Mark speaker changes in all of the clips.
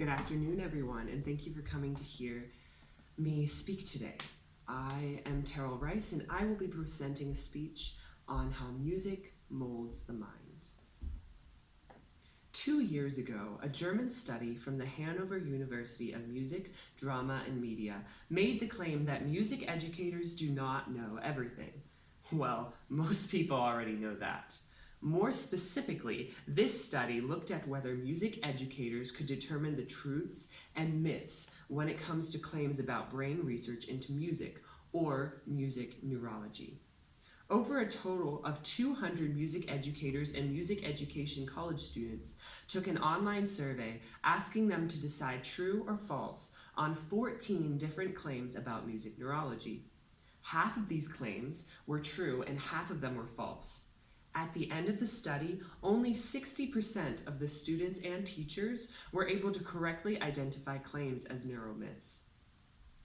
Speaker 1: Good afternoon, everyone, and thank you for coming to hear me speak today. I am Teryl Rice, and I will be presenting a speech on how music molds the mind. 2 years ago, a German study from the Hanover University of Music, Drama, and Media made the claim that music educators do not know everything. Well, most people already know that. More specifically, this study looked at whether music educators could determine the truths and myths when it comes to claims about brain research into music, or music neurology. Over a total of 200 music educators and music education college students took an online survey asking them to decide true or false on 14 different claims about music neurology. Half of these claims were true and half of them were false. At the end of the study, only 60% of the students and teachers were able to correctly identify claims as neuromyths.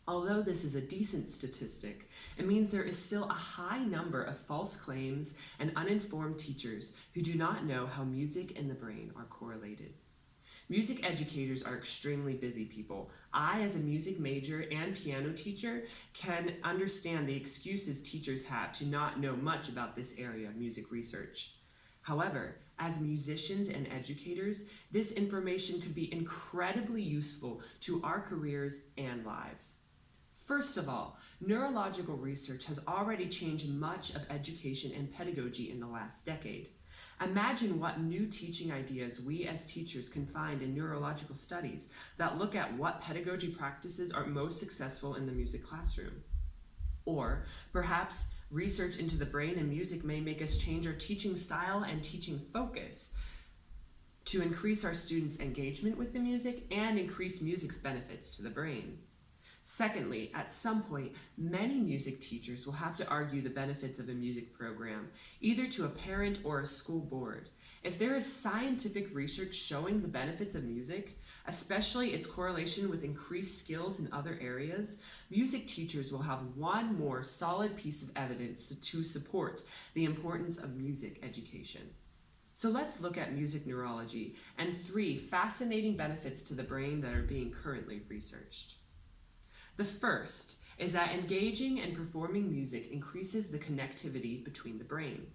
Speaker 1: Although this is a decent statistic, it means there is still a high number of false claims and uninformed teachers who do not know how music and the brain are correlated. Music educators are extremely busy people. I, as a music major and piano teacher, can understand the excuses teachers have to not know much about this area of music research. However, as musicians and educators, this information could be incredibly useful to our careers and lives. First of all, neurological research has already changed much of education and pedagogy in the last decade. Imagine what new teaching ideas we as teachers can find in neurological studies that look at what pedagogy practices are most successful in the music classroom. Or perhaps research into the brain and music may make us change our teaching style and teaching focus to increase our students' engagement with the music and increase music's benefits to the brain. Secondly, at some point, many music teachers will have to argue the benefits of a music program, either to a parent or a school board. If there is scientific research showing the benefits of music, especially its correlation with increased skills in other areas, music teachers will have one more solid piece of evidence to support the importance of music education. So let's look at music neurology and 3 fascinating benefits to the brain that are being currently researched. The first is that engaging and performing music increases the connectivity between the brain.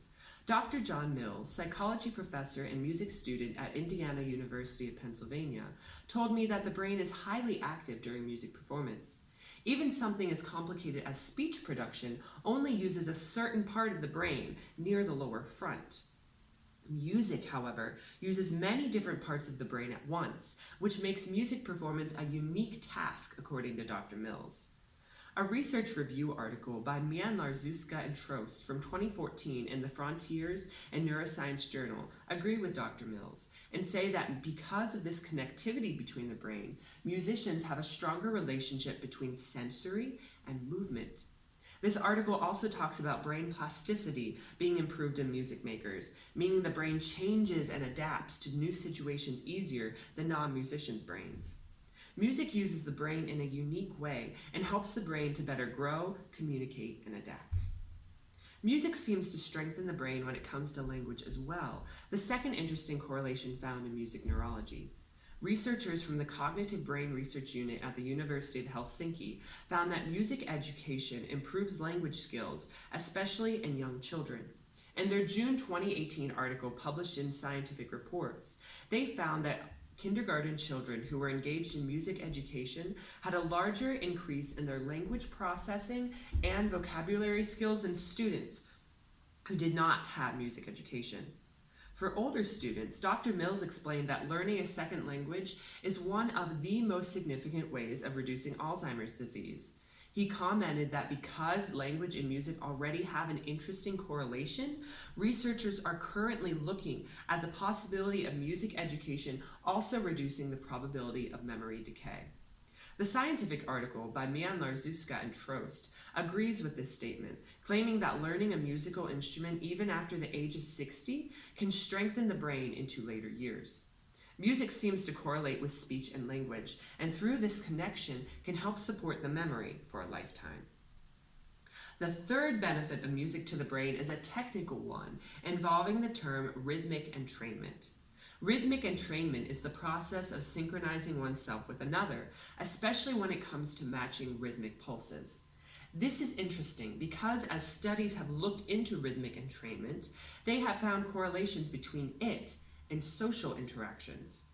Speaker 1: Dr. John Mills, psychology professor and music student at Indiana University of Pennsylvania, told me that the brain is highly active during music performance. Even something as complicated as speech production only uses a certain part of the brain near the lower front. Music, however, uses many different parts of the brain at once, which makes music performance a unique task, according to Dr. Mills. A research review article by Mian Larzuska and Trost from 2014 in the Frontiers and Neuroscience Journal agree with Dr. Mills and say that because of this connectivity between the brain, musicians have a stronger relationship between sensory and movement. This article also talks about brain plasticity being improved in music makers, meaning the brain changes and adapts to new situations easier than non-musicians' brains. Music uses the brain in a unique way and helps the brain to better grow, communicate, and adapt. Music seems to strengthen the brain when it comes to language as well, the second interesting correlation found in music neurology. Researchers from the Cognitive Brain Research Unit at the University of Helsinki found that music education improves language skills, especially in young children. In their June 2018 article published in Scientific Reports, they found that kindergarten children who were engaged in music education had a larger increase in their language processing and vocabulary skills than students who did not have music education. For older students, Dr. Mills explained that learning a second language is one of the most significant ways of reducing Alzheimer's disease. He commented that because language and music already have an interesting correlation, researchers are currently looking at the possibility of music education also reducing the probability of memory decay. The scientific article by Mian Larzuska and Trost agrees with this statement, claiming that learning a musical instrument even after the age of 60 can strengthen the brain into later years. Music seems to correlate with speech and language, and through this connection can help support the memory for a lifetime. The third benefit of music to the brain is a technical one, involving the term rhythmic entrainment. Rhythmic entrainment is the process of synchronizing oneself with another, especially when it comes to matching rhythmic pulses. This is interesting because as studies have looked into rhythmic entrainment, they have found correlations between it and social interactions.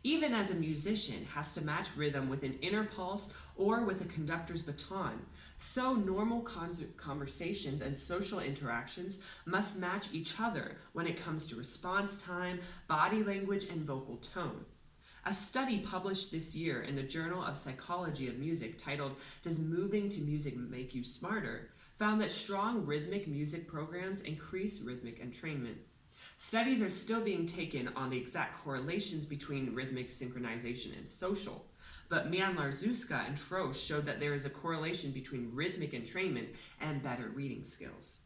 Speaker 1: Even as a musician has to match rhythm with an inner pulse or with a conductor's baton, so normal conversations and social interactions must match each other when it comes to response time, body language, and vocal tone. A study published this year in the Journal of Psychology of Music titled, "Does Moving to Music Make You Smarter?" found that strong rhythmic music programs increase rhythmic entrainment. Studies are still being taken on the exact correlations between rhythmic synchronization and social, but Mian-Larzuska and Troche showed that there is a correlation between rhythmic entrainment and better reading skills.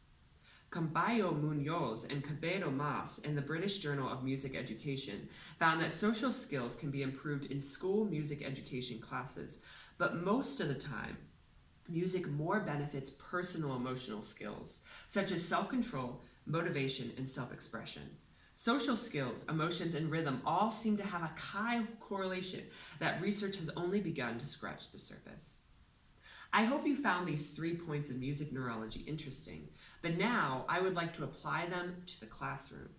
Speaker 1: Camballo Munoz and Cabello Mas in the British Journal of Music Education found that social skills can be improved in school music education classes, but most of the time, music more benefits personal emotional skills, such as self-control, motivation, and self-expression. Social skills, emotions, and rhythm all seem to have a high correlation that research has only begun to scratch the surface. I hope you found these 3 points of music neurology interesting, but now I would like to apply them to the classroom.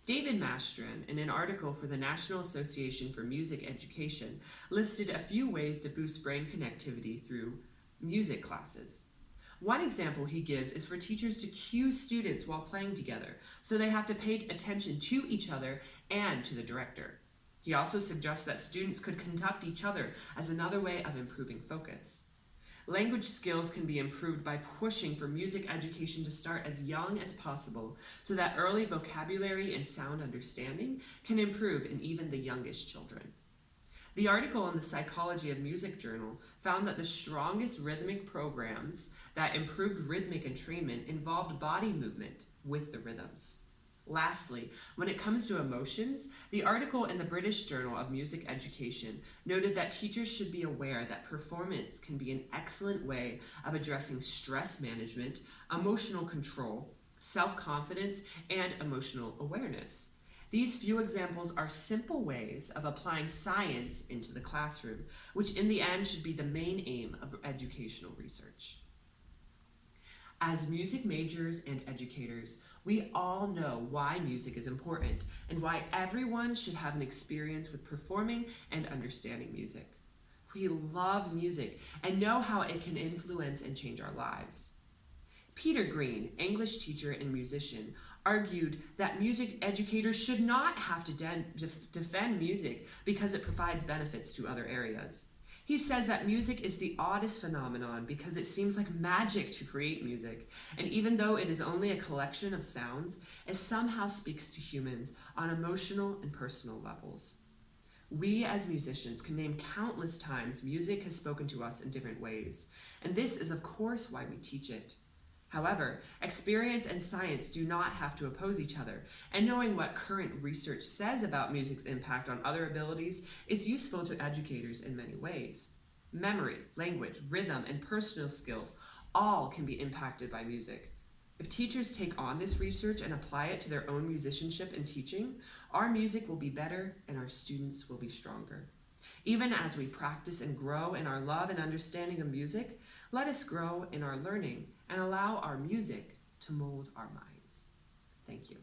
Speaker 1: David Mastron, in an article for the National Association for Music Education, listed a few ways to boost brain connectivity through music classes. One example he gives is for teachers to cue students while playing together, so they have to pay attention to each other and to the director. He also suggests that students could conduct each other as another way of improving focus. Language skills can be improved by pushing for music education to start as young as possible, so that early vocabulary and sound understanding can improve in even the youngest children. The article in the Psychology of Music journal found that the strongest rhythmic programs that improved rhythmic entrainment involved body movement with the rhythms. Lastly, when it comes to emotions, the article in the British Journal of Music Education noted that teachers should be aware that performance can be an excellent way of addressing stress management, emotional control, self-confidence, and emotional awareness. These few examples are simple ways of applying science into the classroom, which in the end should be the main aim of educational research. As music majors and educators, we all know why music is important and why everyone should have an experience with performing and understanding music. We love music and know how it can influence and change our lives. Peter Green, English teacher and musician, argued that music educators should not have to defend music because it provides benefits to other areas. He says that music is the oddest phenomenon because it seems like magic to create music, and even though it is only a collection of sounds, it somehow speaks to humans on emotional and personal levels. We as musicians can name countless times music has spoken to us in different ways, and this is of course why we teach it. However, experience and science do not have to oppose each other, and knowing what current research says about music's impact on other abilities is useful to educators in many ways. Memory, language, rhythm, and personal skills all can be impacted by music. If teachers take on this research and apply it to their own musicianship and teaching, our music will be better and our students will be stronger. Even as we practice and grow in our love and understanding of music, let us grow in our learning and allow our music to mold our minds. Thank you.